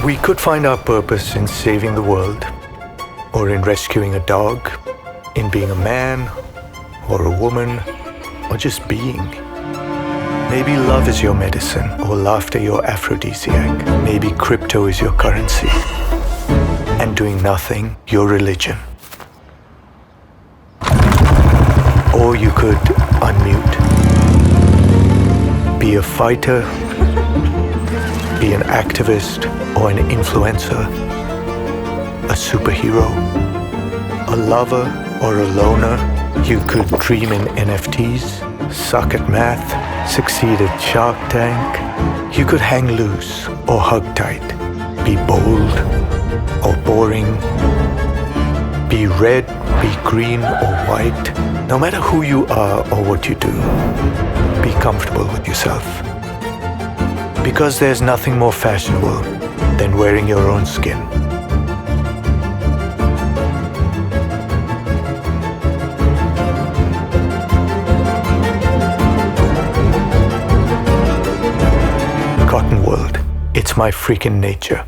We could find our purpose in saving the world, or in rescuing a dog, in being a man, or a woman, or just being. Maybe love is your medicine, or laughter your aphrodisiac. Maybe crypto is your currency, and doing nothing your religion. Or you could unmute, be a fighter, be an activist or an influencer, a superhero, a lover or a loner. You could dream in NFTs, suck at math, succeed at Shark Tank. You could hang loose or hug tight, be bold or boring, be red, be green or white. No matter who you are or what you do, be comfortable with yourself. Because there's nothing more fashionable than wearing your own skin. Cottonworld, it's my freaking nature.